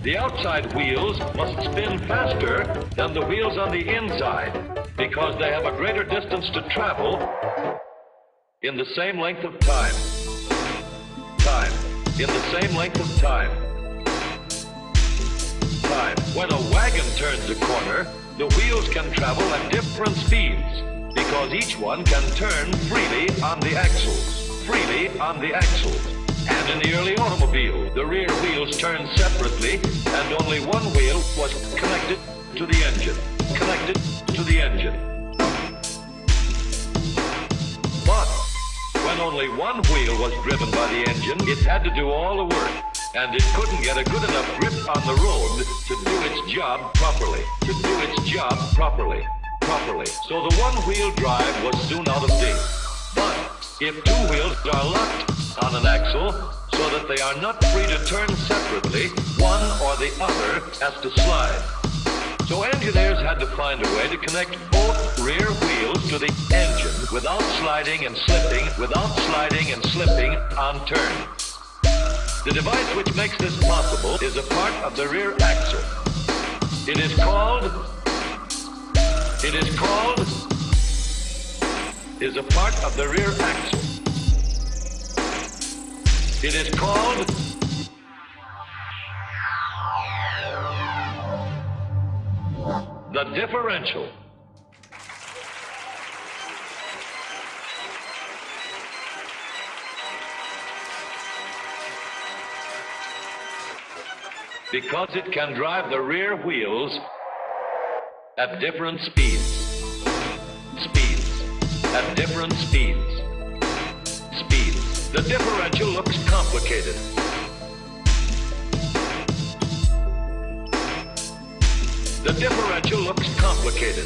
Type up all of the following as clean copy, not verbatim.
The outside wheels must spin faster than the wheels on the inside because they have a greater distance to travel in the same length of time. In the same length of time. When a wagon turns a corner, the wheels can travel at different speeds because each one can turn freely on the axles. And in the early automobile, the rear wheels turned separately and only one wheel was connected to the engine. But when only one wheel was driven by the engine, it had to do all the work, and it couldn't get a good enough grip on the road to do its job properly. So the one-wheel drive was soon out of date. But if two wheels are locked on an axle so that they are not free to turn separately, one or the other has to slide. So engineers had to find a way to connect both rear wheels to the engine without sliding and slipping on turns. The device which makes this possible is a part of the rear axle. It is a part of the rear axle. It is called the differential. Because it can drive the rear wheels at different speeds. The differential looks complicated.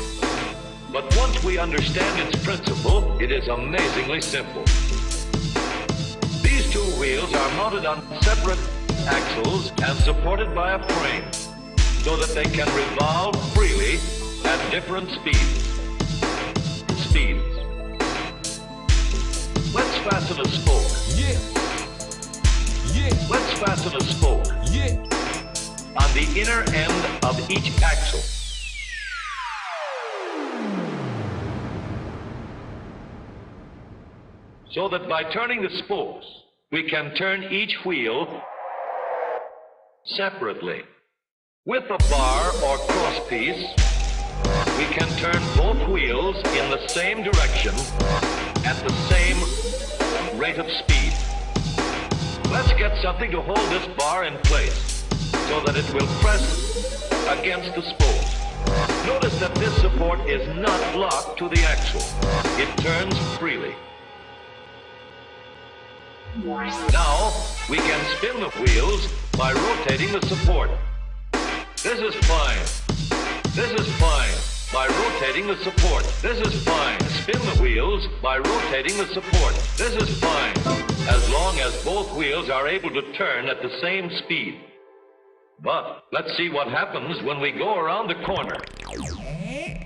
But once we understand its principle, it is amazingly simple. These two wheels are mounted on separate axles and supported by a frame so that they can revolve freely at different speeds. Let's fasten a spoke. Let's fasten a spoke on the inner end of each axle. So that by turning the spokes, we can turn each wheel separately. With a bar or crosspiece, we can turn both wheels in the same direction at the same rate of speed. Let's get something to hold this bar in place so that it will press against the spokes. Notice that this support is not locked to the axle. It turns freely. Now, we can spin the wheels by rotating the support. This is fine. By rotating the support. This is fine. Spin the wheels by rotating the support. This is fine, as long as both wheels are able to turn at the same speed. But let's see what happens when we go around the corner.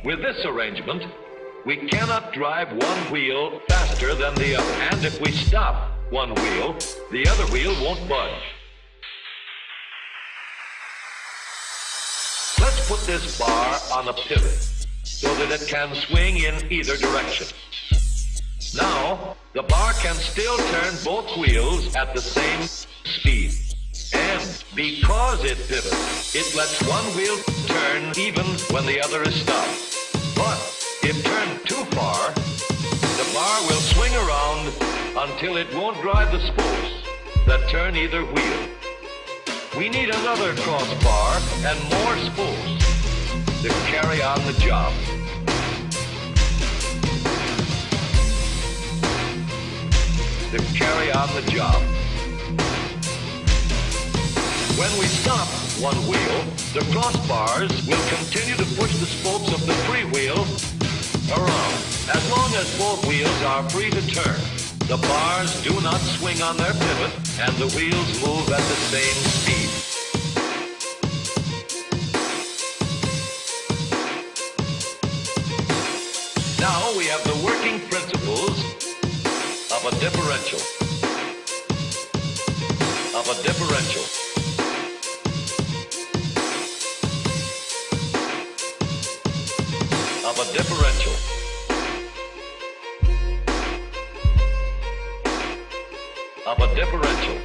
With this arrangement, we cannot drive one wheel faster than the other. And if we stop one wheel, the other wheel won't budge. Let's put this bar on a pivot so that it can swing in either direction. Now, the bar can still turn both wheels at the same speed. And because it pivots, it lets one wheel turn even when the other is stopped. But if turned too far, the bar will swing around until it won't drive the spokes that turn either wheel. We need another crossbar and more spokes to carry on the job. When we stop one wheel, the crossbars will continue to push the spokes of the free wheel around. As long as both wheels are free to turn, the bars do not swing on their pivot and the wheels move at the same speed. Now we have the working principles of a differential. differential. Of a differential.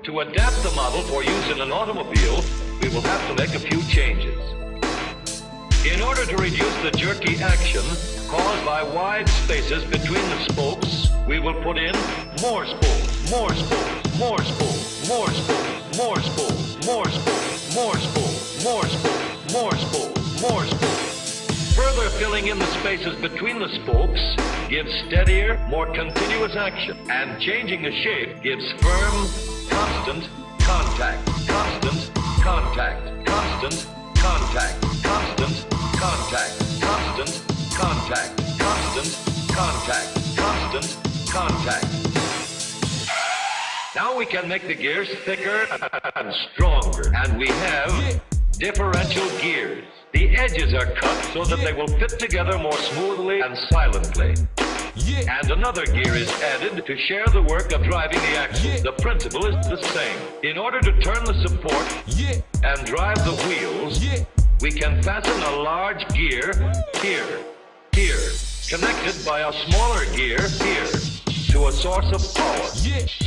To adapt the model for use in an automobile, we will have to make a few changes. In order to reduce the jerky action caused by wide spaces between the spokes, we will put in more spokes, more spokes, more spokes, more spokes, more spokes, more spokes, more spokes, more spokes, more spokes, more spokes. Further filling in the spaces between the spokes gives steadier, more continuous action, and changing the shape gives firm, constant contact, constant contact, constant contact, constant contact, constant contact, constant contact, constant contact. Now we can make the gears thicker and stronger, and we have differential gears. The edges are cut so that they will fit together more smoothly and silently. And another gear is added to share the work of driving the axle. The principle is the same. In order to turn the support and drive the wheels, we can fasten a large gear here, connected by a smaller gear here to a source of power.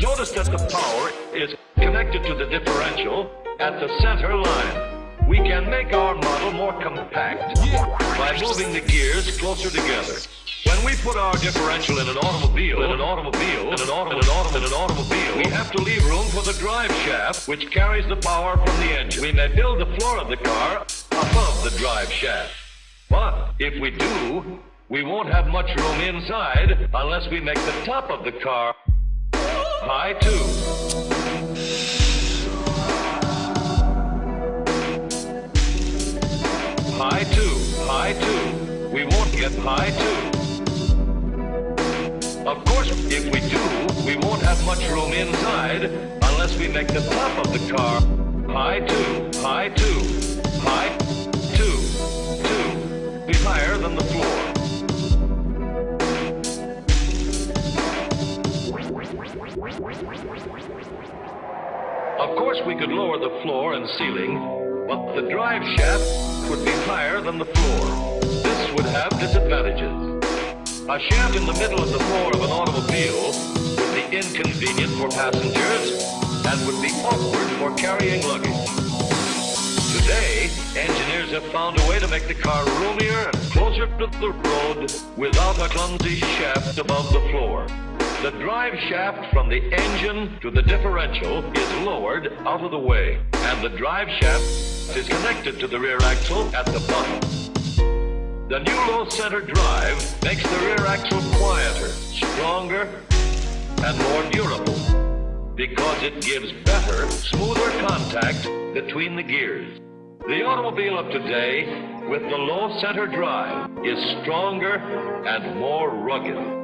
Notice that the power is connected to the differential at the center line. We can make our model more compact by moving the gears closer together. When we put our differential in an automobile, we have to leave room for the drive shaft, which carries the power from the engine. We may build the floor of the car above the drive shaft. But if we do, we won't have much room inside unless we make the top of the car high too. High two. We won't get high two. Of course, if we do, we won't have much room inside unless we make the top of the car high two, high two, high two, be higher than the floor. Of course, we could lower the floor and ceiling, but the drive shaft would be higher than the floor. This would have disadvantages. A shaft in the middle of the floor of an automobile would be inconvenient for passengers and would be awkward for carrying luggage. Today, engineers have found a way to make the car roomier and closer to the road without a clumsy shaft above the floor. The drive shaft from the engine to the differential is lowered out of the way, and the drive shaft is connected to the rear axle at the bottom. The new low-center drive makes the rear axle quieter, stronger, and more durable because it gives better, smoother contact between the gears. The automobile of today with the low-center drive is stronger and more rugged.